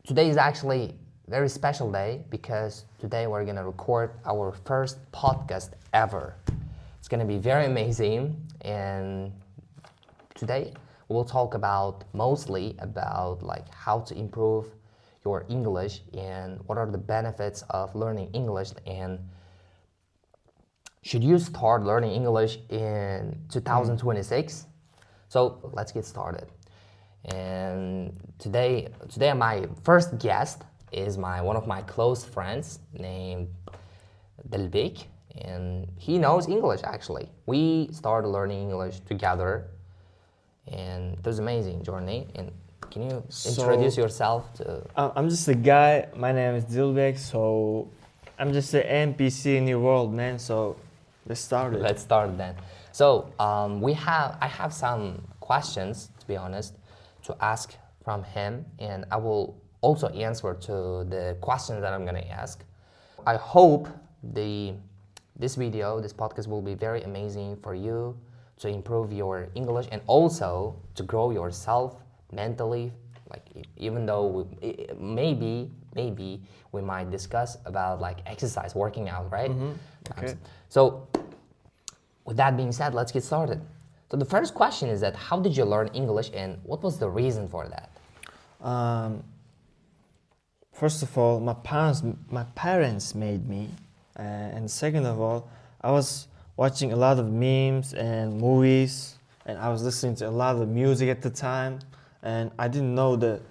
Today is actually a very special day because today we're gonna record our first podcast ever. It's gonna be very amazing, and today we'll talk about mostly about like how to improve your English and what are the benefits of learning English, and should you start learning English in 2026? So let's get started. And today my first guest is one of my close friends named Delbek, and he knows English actually. We started learning English together, and it was an amazing journey. And can you introduce yourself to? I'm just a guy. My name is Dilbek, so I'm just an NPC in your world, man. So let's start it. Let's start then. So I have some questions, to be honest, to ask from him, and I will also answer to the questions that I'm gonna ask. I hope this podcast will be very amazing for you to improve your English and also to grow yourself mentally. Like even though maybe we might discuss about like exercise, working out, right? Okay. So with that being said, let's get started. So the first question is that how did you learn English and what was the reason for that? First of all, my parents made me, and second of all, I was watching a lot of memes and movies, and I was listening to a lot of music at the time, and I didn't know the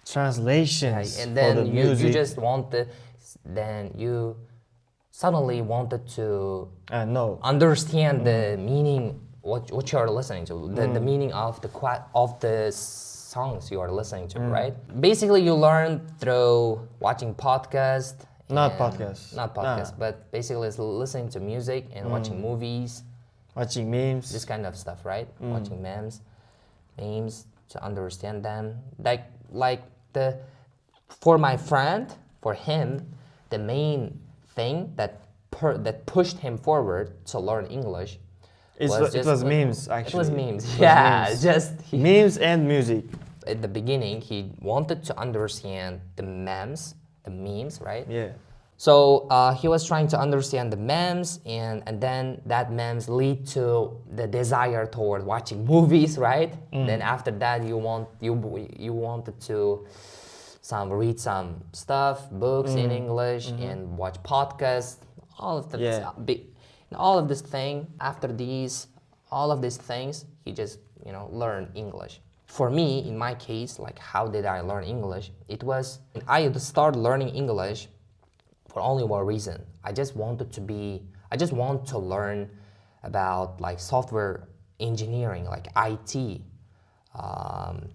translations And for then the you music. you suddenly wanted to No. understand the meaning what you are listening to, the meaning of the songs you are listening to, right? Basically, you learn through watching podcasts. Not podcasts. But basically it's listening to music and watching movies, Watching memes. this kind of stuff, right? Watching memes to understand them. For my friend, for him, the main thing that pushed him forward to learn English It was memes, actually. It was memes. It was Yeah, memes. Memes and music. At the beginning, he wanted to understand the memes, right? Yeah. So he was trying to understand the memes, and then that memes lead to the desire toward watching movies, right? Then after that, you wanted to read some stuff, books in English, and watch podcasts. All of the all of this thing. After all of these things, he just learned English. For me, in my case, like how did I learn English? I started learning English for only one reason. I just want to learn about like software engineering, like IT,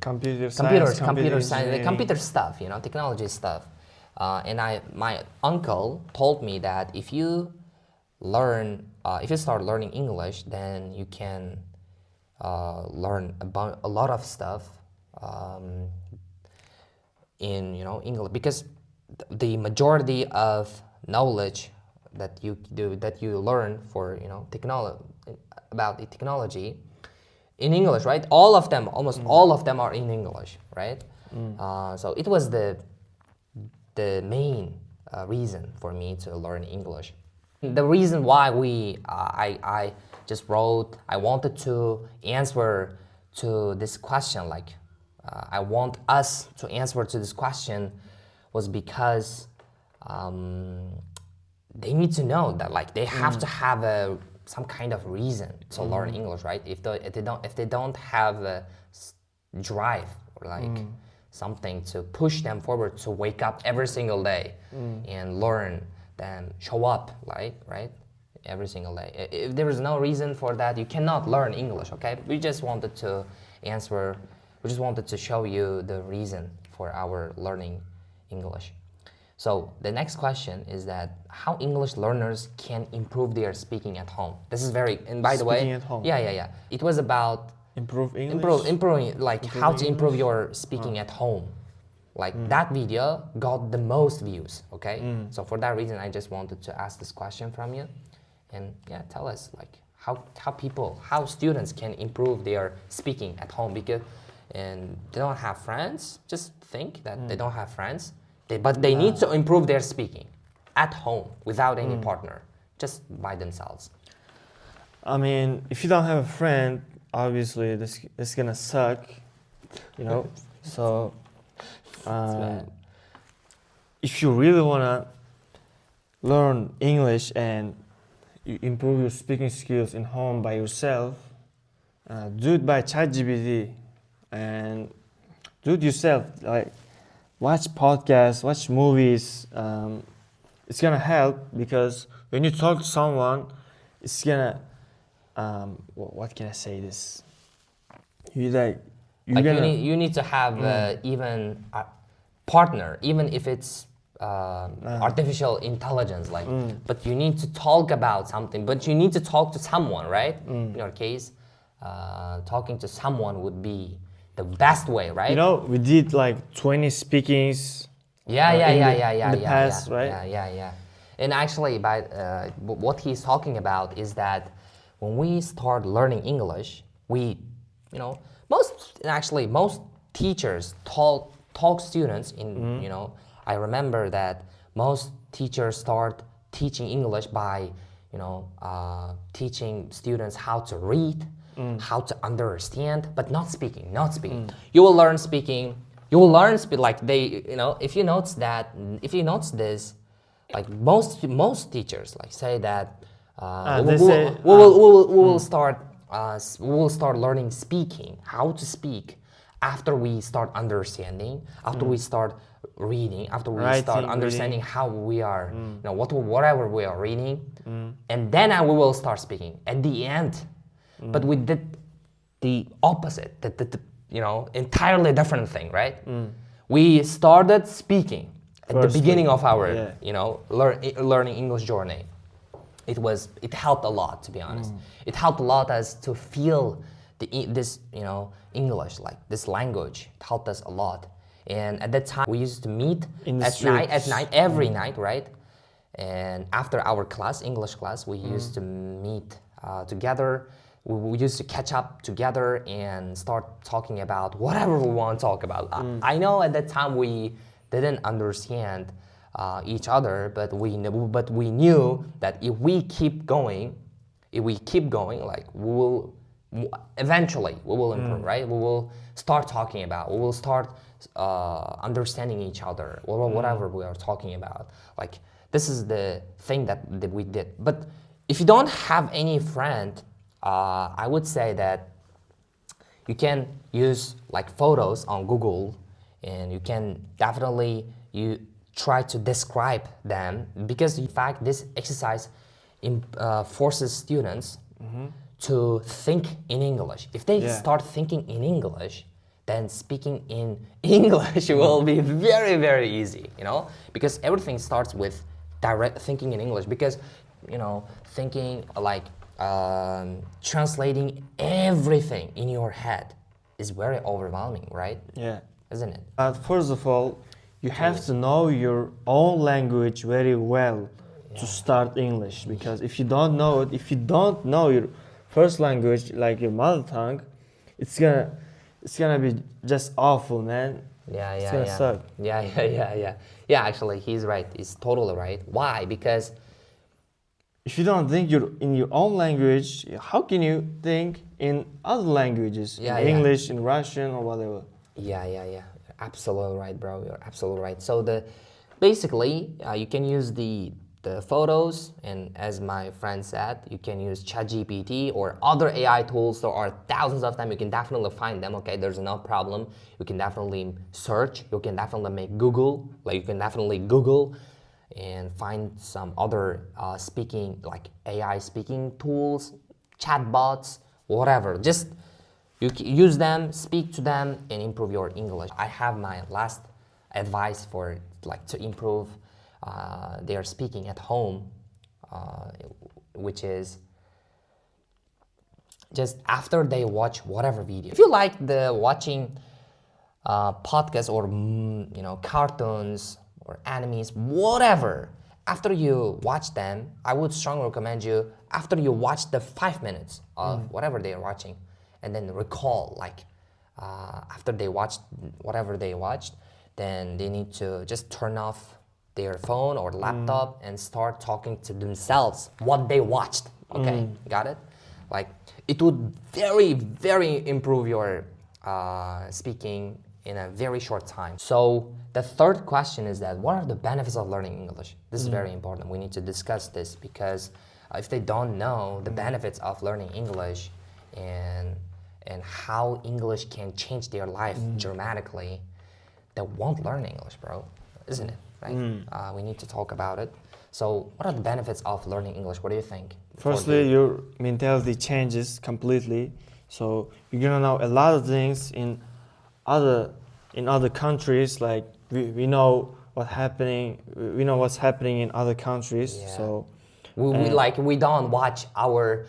Computer science, the computer stuff, technology stuff. And my uncle told me that if you start learning English, then you can learn about a lot of stuff in English, because the majority of knowledge that you learn for about the technology in English, right? Almost all of them are in English, right? So it was the main reason for me to learn English. The reason why I just wrote, I wanted to answer to this question, like I want us to answer to this question, was because they need to know that like they have to have some kind of reason to learn English, right? If they don't have a drive or like something to push them forward to wake up every single day and learn, then show up, right? Every single day. If there is no reason for that, you cannot learn English, okay? We just wanted to show you the reason for our learning English. So the next question is that how English learners can improve their speaking at home. This is and by the way, Speaking at home. Yeah. It was about improving how to improve your speaking at home. Like that video got the most views, okay? So for that reason, I just wanted to ask this question from you, and tell us like how students can improve their speaking at home, because and they don't have friends, just think that they don't have friends, but they need to improve their speaking at home without any partner, just by themselves. I mean, if you don't have a friend, obviously this is gonna suck, you know. So, bad. if you really wanna learn English and you improve your speaking skills in home by yourself, do it by ChatGPT and do it yourself. Like watch podcasts, watch movies. It's gonna help because when you talk to someone, it's gonna what can I say this? You like you're Like gonna you need to have even a partner, even if it's artificial intelligence, like, but you need to talk about something, but you need to talk to someone, right? In your case, talking to someone would be the best way, right? you know we did like 20 speakings. Yeah, in the past, right? Yeah. And actually, by what he's talking about is that when we start learning English, we, most teachers talk students in, I remember that most teachers start teaching English by, teaching students how to read, how to understand, but not speaking. You will learn speaking. You will learn like they, if you notice this, like most teachers like say that we will start learning speaking, how to speak, after we start understanding, after we start reading, after we start Writing, understanding how we are, whatever we are reading, and then we will start speaking at the end. But we did the opposite, the entirely different thing, right? We started speaking at the beginning of our, learning English journey. It helped a lot, to be honest. It helped a lot as to feel this English, like this language. It helped us a lot. And at that time, we used to meet at night, every night, right? And after our class, English class, we used to meet together. We used to catch up together and start talking about whatever we want to talk about. I know at that time we didn't understand each other, but we knew that if we keep going, like eventually we will improve, right? We will start talking about. We will start understanding each other, or whatever we are talking about. Like this is the thing that we did. But if you don't have any friend, I would say that you can use like photos on Google, and you can definitely try to describe them, because in fact this exercise forces students to think in English. If they start thinking in English, then speaking in English will be very, very easy, because everything starts with direct thinking in English, because thinking like translating everything in your head is very overwhelming, right? Yeah. Isn't it? First of all, you have to know your own language very well to start English, because if you don't know it, if you don't know your first language, like your mother tongue, it's gonna be just awful, man. It's gonna suck. Yeah, actually, he's right. He's totally right. Why? Because if you don't think you're in your own language, how can you think in other languages? In English, in Russian, or whatever. Yeah. Absolutely right, bro. You're absolutely right. So basically, you can use the photos, and as my friend said, you can use ChatGPT or other AI tools. There are thousands of them. You can definitely find them. Okay, there's no problem. You can definitely search. You can definitely make Google. Like you can definitely Google and find some other speaking, like AI speaking tools, chatbots, whatever. Just you use them, speak to them, and improve your English. I have my last advice for like to improve their speaking at home, which is just after they watch whatever video. If you like the watching podcasts or cartoons or animes, whatever, after you watch them, I would strongly recommend you, after you watch the 5 minutes of whatever they are watching, and then recall like after they watched whatever they watched, then they need to just turn off their phone or laptop and start talking to themselves what they watched. Okay, got it? Like it would very improve your speaking in a very short time. So the third question is that what are the benefits of learning English? This is very important. We need to discuss this because if they don't know the benefits of learning English and how English can change their life dramatically, they won't learn English, bro, isn't it? Right? We need to talk about it. So what are the benefits of learning English? What do you think? Firstly, your mentality changes completely. So you're gonna know a lot of things in other countries. Like we know what's happening. We know what's happening in other countries. Yeah. So we don't watch our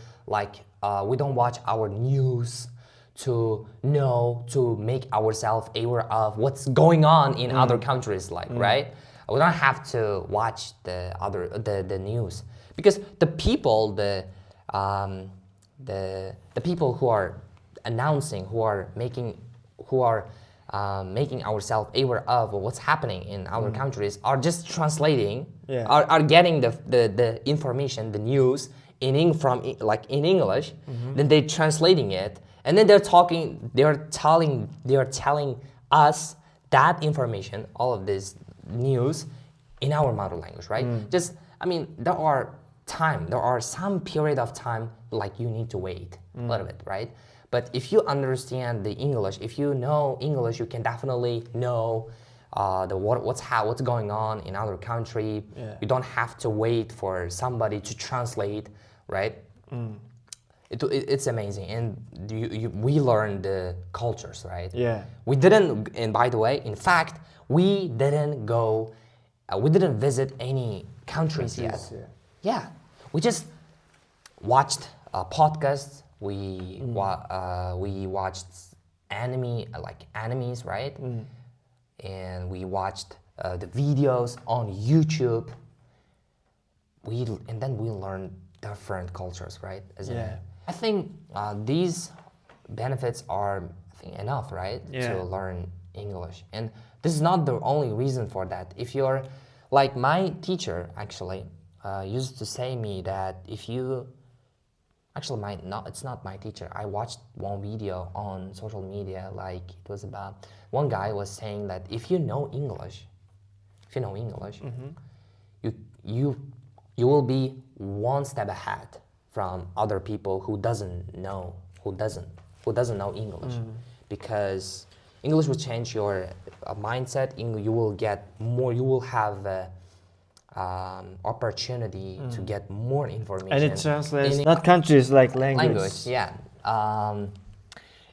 news to make ourselves aware of what's going on in other countries, right? We don't have to watch the news because the people who are announcing, who are making ourselves aware of what's happening in other countries are just translating, are getting the information, the news in English, then they're translating it, and then they're telling us that information, all of this news in our mother language, right? There are some period of time like you need to wait a little bit, right? But if you understand the English, if you know English, you can definitely know what's going on in other country. Yeah. You don't have to wait for somebody to translate, right? It's amazing, and we learn the cultures, right? Yeah. We didn't, and by the way, in fact, we didn't visit any countries yet. Yeah, we just watched podcasts. We watched animes, right? And we watched the videos on YouTube. And then we learned different cultures, right? Isn't it? I think these benefits are enough, right? To learn English. And this is not the only reason for that. If you're like my teacher, actually, used to say me that if you it's not my teacher. I watched one video on social media, like it was about one guy was saying that if you know English, you will be one step ahead from other people who doesn't know English, because English will change your mindset. You will get more. You will have opportunity to get more information. And it translates not countries like language. Yeah.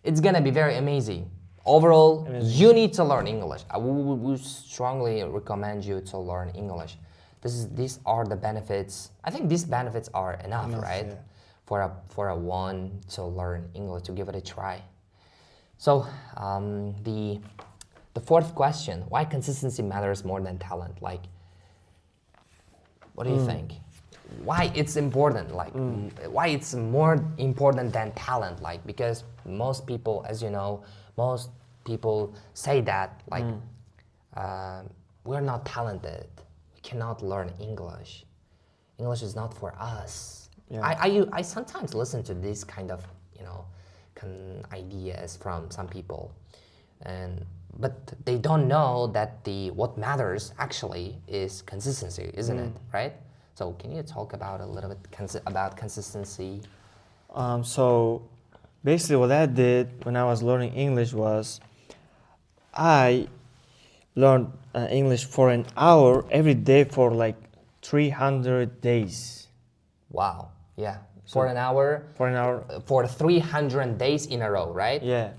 It's gonna be very amazing. Overall, you need to learn English. I would strongly recommend you to learn English. These are the benefits. I think these benefits are enough, right? Yeah. For a one to learn English, to give it a try. So the fourth question: why consistency matters more than talent? Like, what do you think? Why it's important? Like, why it's more important than talent? Like, because most people, as you know, most people say that like we're not talented. We cannot learn English. English is not for us. Yeah. I sometimes listen to this kind of ideas from some people, but they don't know that what matters actually is consistency, isn't it? Right? So can you talk about a little bit about consistency? So basically what I did when I was learning English was I learned English for an hour every day for like 300 days. Wow. Yeah. For an hour. For 300 days in a row, right? Yeah.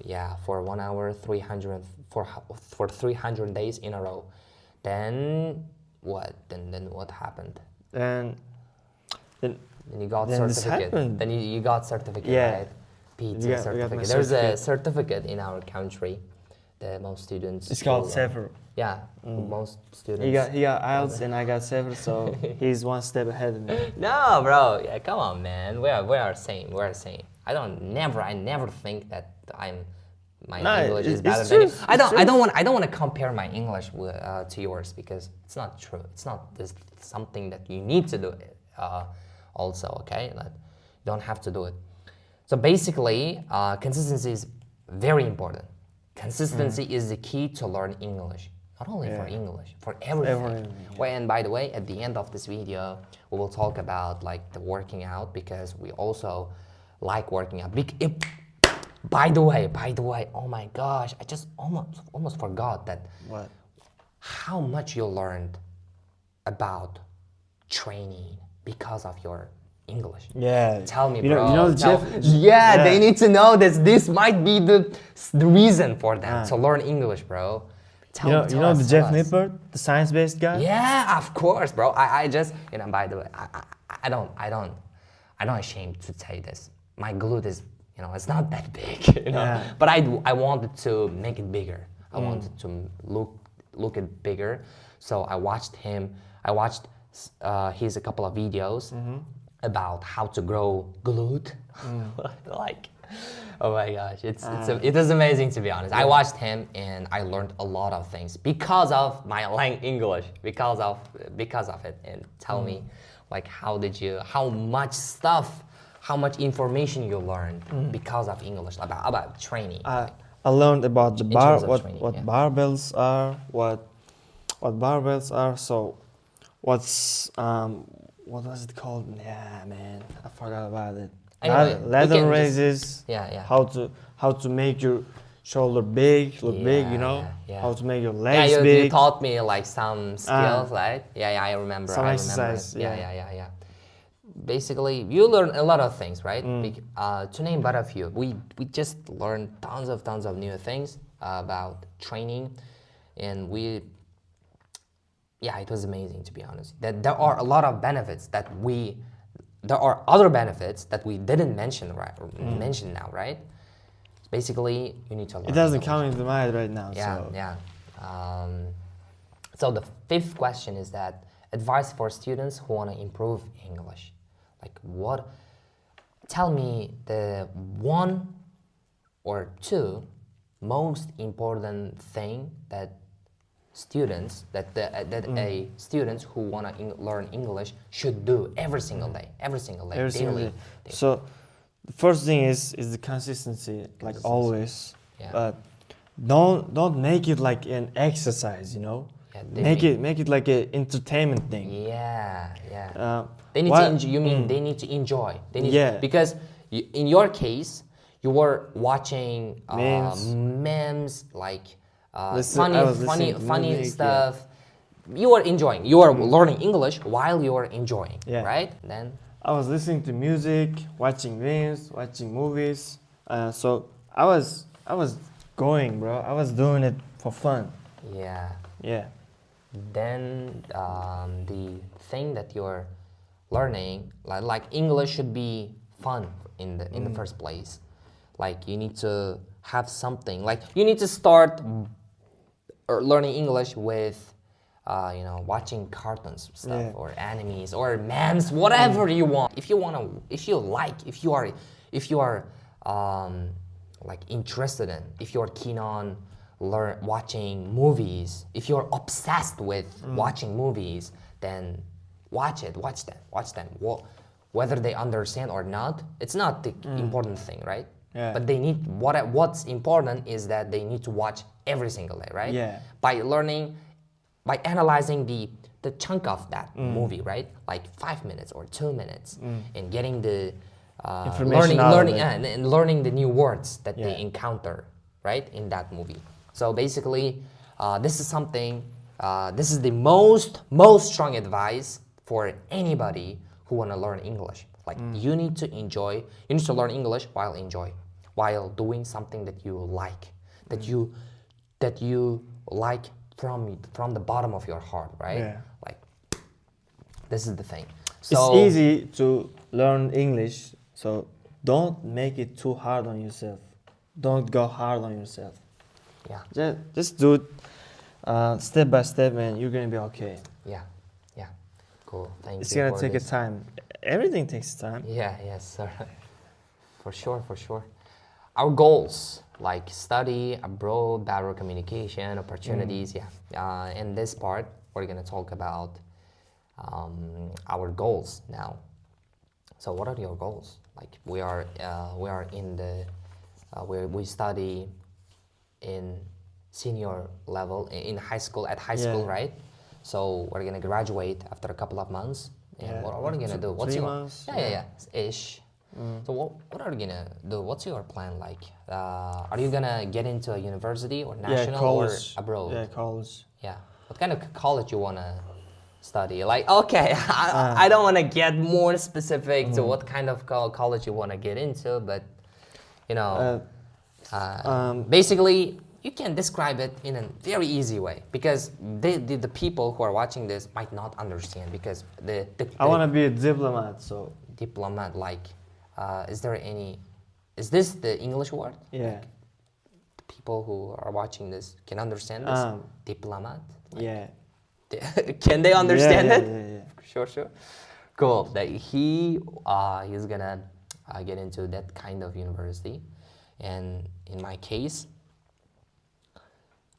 Yeah. For 1 hour, 300 for 300 days in a row. Then what? Then what happened? Then you got certificate. Then you got certificate, right? Pizza certificate. There's a certificate in our country that most students. It's called SEFR. Yeah, most students. He got IELTS and I got SEFR, so he's one step ahead of me. No, bro. Yeah, come on, man. We are same. I never think that I'm my No, English is it's better true, than you. it's I true. don't want to compare my English with, to yours because it's not true. It's not this something that you need to do it. Also, okay, that you don't have to do it. So basically, consistency is very important. Consistency is the key to learn English. Not only for Yeah. English, for everything. Everything, yeah. Well, and by the way, at the end of this video, we will talk about like the working out because we also like working out. By the way, oh my gosh, I just almost forgot that What? how much you learned about training because of your English. Yeah. Tell me, you bro. Know, you know the Tell- Jeff. yeah, they need to know this. This might be the reason for them Ah. to learn English, bro. You know, Tell the us, Jeff tell us. Nippert, the science-based guy. Yeah, of course, bro. I just, you know, by the way, I'm not ashamed to say this. My glute is, you know, it's not that big, you know. Yeah. But I wanted to make it bigger. I wanted to look it bigger. So I watched him. I watched his a couple of videos about how to grow glute. Like, oh my gosh, it is amazing to be honest. I watched him and I learned a lot of things because of my English, because of it. And tell me, like, how much information you learned because of English about training. I learned about the In terms of what training, what yeah. barbells are, what barbells are. So, what was it called? Yeah, man, I forgot about it. Anyway, we Ladder can just- raises. Yeah. How to make your shoulder big, look big. You know. Yeah. How to make your Yeah, legs you big. taught me like some skills, right? Yeah, I remember. Some I exercise, remember. yeah. Yeah. Basically, you learn a lot of things, right? To name but a few, we just learned tons of new things about training, and it was amazing to be honest. That there are a lot of benefits there are other benefits that we didn't mention mention now, right? Basically, you need to learn. It doesn't English. come into mind right now. Yeah. So. So the fifth question is that advice for students who want to improve English. Like what? Tell me the one or two most important thing that students students who want to learn English should do every single day, Every single daily. day. So the first thing is the consistency, like always. Yeah. But don't make it like an exercise, you know. Yeah, make it like an entertainment thing. Yeah. They need Why- to enjoy. You mean they need to enjoy? They need Yeah. because in your case, you were watching memes like I was listening to funny music, stuff. You were enjoying. You were learning English while you were enjoying. Yeah. Right. Then. I was listening to music, watching memes, watching movies. So I was going, bro. I was doing it for fun. Yeah. Yeah. Then the thing that you're learning, like English, should be fun in the first place. Like you need to have something. Like you need to start learning English with, watching cartoons stuff or animes or memes, whatever you want. If you are like interested in, if you're keen on watching movies, if you're obsessed with watching movies, then watch them. Whether they understand or not, it's not the important thing, right? Yeah. But they need what's important is that they need to watch every single day, right? Yeah. By analyzing the chunk of that movie, right? Like 5 minutes or 2 minutes, and getting the Information out of it. and learning the new words that they Yeah. encounter, right, in that movie. So basically, this is something. This is the most strong advice for anybody who want to learn English. Like you need to enjoy. You need to learn English while doing something that you like, that you like from the bottom of your heart, right? Yeah. Like this is the thing. It's So easy to learn English, so don't make it too hard on yourself. Don't go hard on yourself. yeah, Just do it step by step, and you're gonna be okay. yeah. Cool. Thank It's you. gonna for take this. a time. Everything takes time. Yeah, yes, sir. For sure. Our goals like study abroad, better communication, opportunities. Yeah. In this part, we're gonna talk about our goals now. So, what are your goals? Like we are in the we study in senior level in high school at high school, Yeah. right? So we're gonna graduate after a couple of months. And Yeah, what are you gonna do? What's 3 your months, yeah ish. So what are you gonna do? What's your plan like? Are you gonna get into a university or national or college. abroad? Yeah, college. Yeah. What kind of college you wanna study? Like okay, I don't wanna get more specific to what kind of college you wanna get into, but you know, basically you can describe it in a very easy way because the people who are watching this might not understand because I want to be a diplomat, so diplomat like is this the English word? yeah. The people who are watching this can understand this? Diplomat? Yeah. Can they understand yeah, it? Yeah. Sure. Cool. That he's gonna get into that kind of university, and in my case,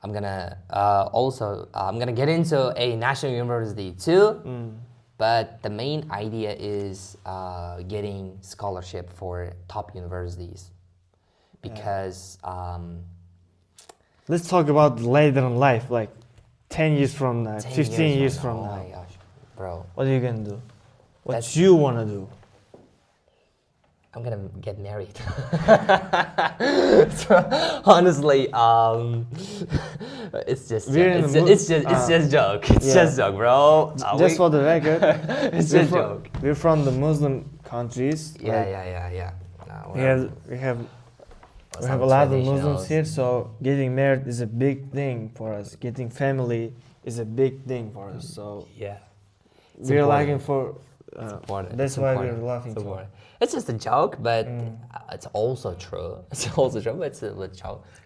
I'm gonna I'm gonna get into a national university too. But the main idea is getting scholarship for top universities because Let's talk about later in life, like 10 years from now, 15 years from now. Oh my gosh, bro. What are you gonna do? What That's- you wanna do? I'm gonna get married. So, honestly, it's just it's just joke. It's just joke, bro. Just for the record, it's just joke. we're from the Muslim countries. Yeah. like, we have some a lot of traditionals. Muslims here, so getting married is a big thing for us. Getting family is a big thing for us. So Yeah. we're important. looking for. Important. That's It's why important. we're laughing. It's for. important. It's just a joke, but it's also true. It's also true, but it's a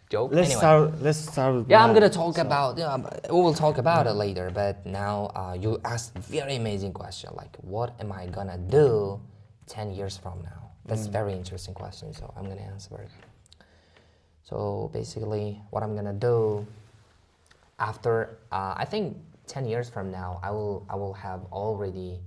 joke. Let's Anyway. start with. Yeah, I'm mine. gonna talk about. We will talk about it later. But now, you asked a very amazing question. Like, what am I gonna do 10 years from now? That's a very interesting question. So I'm gonna answer it. So basically, what I'm gonna do after, I think 10 years from now, I will have already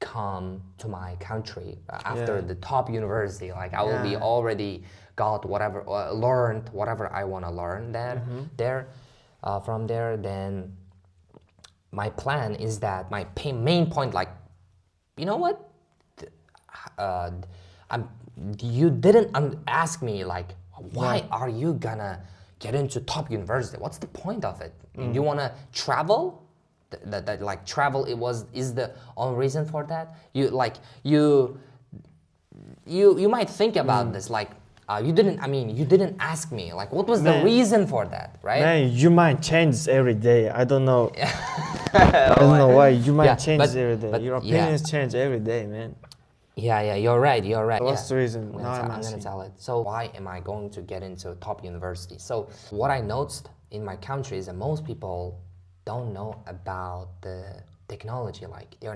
come to my country after the top university. Like I will be already got whatever learned whatever I want to learn there from there. Then my plan is that my main point, like, you know what, you didn't ask me like why are you gonna get into top university? What's the point of it? You want to travel? That like travel is the only reason for that? You might think about this like you didn't ask me like what was the reason for that, right? Man, your mind changes every day. I don't know. I don't know why your mind changes every day. Your opinions change every day, man. Yeah, you're right. What's the reason? I'm Now I'm gonna asking. tell it. So why am I going to get into a top university? So what I noticed in my country is that most people don't know about the technology. Like they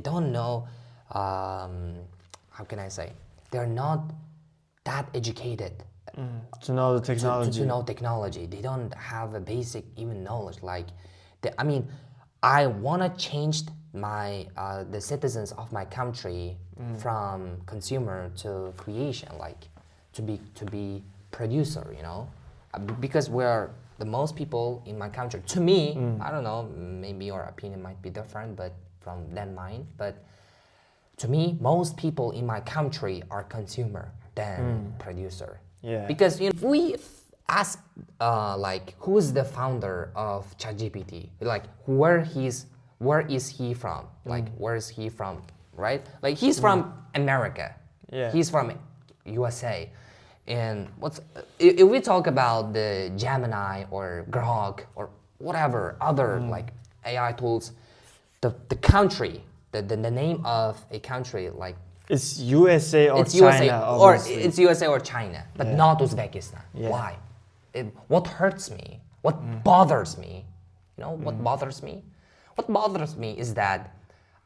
don't know, how can I say? They're not that educated To know the technology. to know technology. They don't have a basic even knowledge. Like, I want to change the citizens of my country from consumer to creation, like to be producer, you know, because we're the most people in my country. To me, I don't know, maybe your opinion might be different, but from than mine. But to me, most people in my country are consumer than producer. Yeah. Because if we ask like who's the founder of ChatGPT, like where is he from? Like where is he from? Right? Like he's from America. Yeah. He's from USA. And if we talk about the Gemini or Grok or whatever other like AI tools, the country, the name of a country, like It's USA or it's China, USA obviously. or it's USA or China, but not Uzbekistan. Yeah. Why? What hurts me? What bothers me? You know what bothers me? What bothers me is that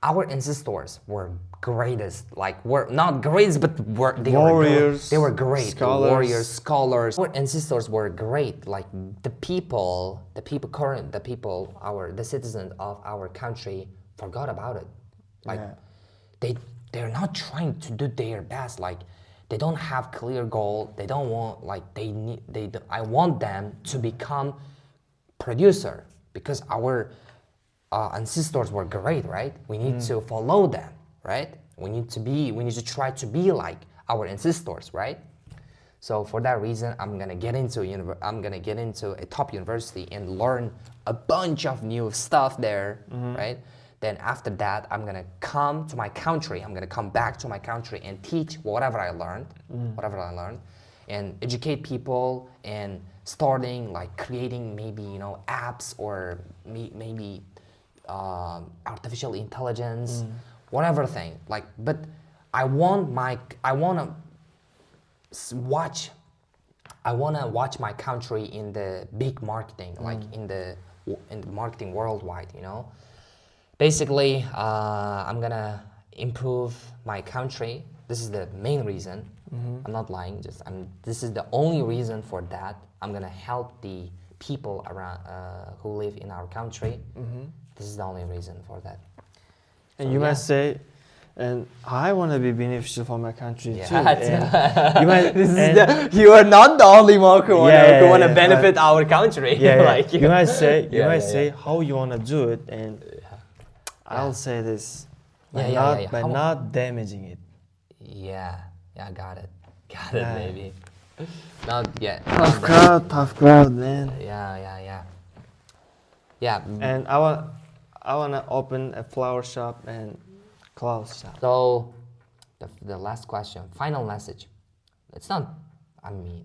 our ancestors were greatest, like were not greatest, but Warriors, they were great. scholars. Warriors, scholars. Our ancestors were great. Like the citizens of our country forgot about it. Like they're not trying to do their best. Like they don't have clear goal. They don't want like I want them to become producer because our ancestors were great, right? We need to follow them, right? We need to try to be like our ancestors, right? So for that reason, I'm gonna get into a top university and learn a bunch of new stuff there, right? Then after that, I'm gonna come to my country. I'm gonna come back to my country and teach whatever I learned, and educate people and starting like creating maybe apps or maybe artificial intelligence, whatever thing. Like, but I wanna watch my country in the big marketing, like in the marketing worldwide. Basically, I'm gonna improve my country. This is the main reason. I'm not lying. This is the only reason for that. I'm gonna help the people around who live in our country. This is the only reason for that. And So, you yeah. might say, and I want to be beneficial for my country too. Yeah. And you might, You are not the only one who wanna yeah, benefit our country. Like, you might say, yeah. how you want to do it, and I'll say this, by How- not damaging it. Yeah, got it, baby. Not yet. Tough crowd, man. Yeah. And I wanna open a flower shop and clothes shop. So, the last question, final message. It's not. I mean,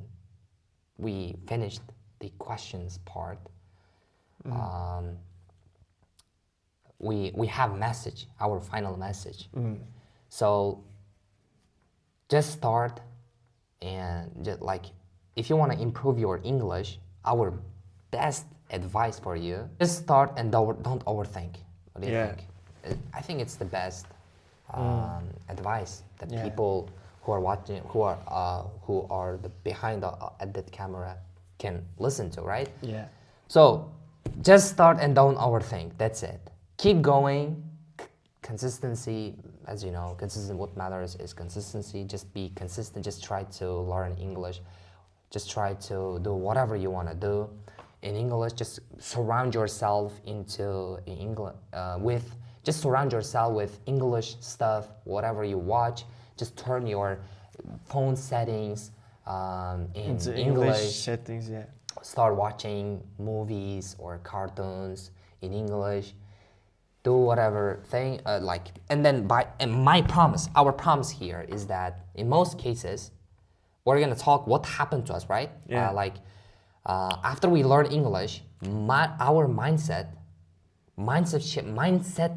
we finished the questions part. We have message, our final message. So, just start and just like, if you want to improve your English, our best advice for you, just start and don't overthink. What do you think? I think it's the best advice that people who are watching, who are behind at that camera can listen to, right? Yeah. So just start and don't overthink. That's it. Keep going. Consistency, as you know, what matters is consistency. Just be consistent. Just try to learn English. Just try to do whatever you want to do in English. Just surround yourself with English stuff. Whatever you watch, just turn your phone settings in English settings. Yeah. Start watching movies or cartoons in English. Do whatever thing and then our promise here is that in most cases we're gonna talk what happened to us, right? Yeah. After we learn English, our mindset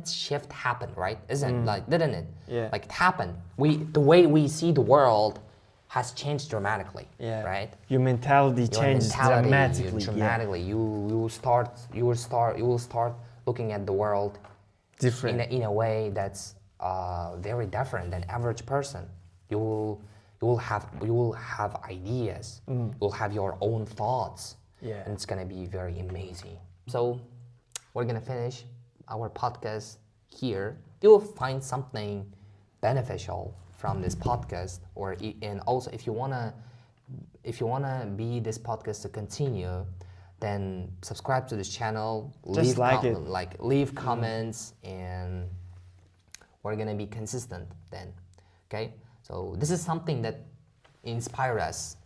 shift happened, right? Didn't it? Yeah. Like it happened. The way we see the world has changed dramatically. Yeah. Right? Your mentality changes dramatically. Dramatically. You will start looking at the world Different. in a way that's very different than average person. You will have ideas. You will have your own thoughts. Yeah. And it's gonna be very amazing. So we're gonna finish our podcast here. You will find something beneficial from this podcast, and also if you wanna be this podcast to continue, then subscribe to this channel. Just leave comments, and we're gonna be consistent then. Okay. So this is something that inspires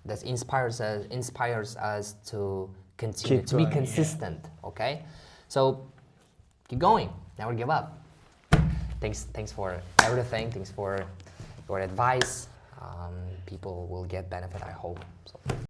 us to continue Keep to be going, consistent. Okay. So keep going. Never give up. Thanks for everything. Thanks for your advice. People will get benefit, I hope. So.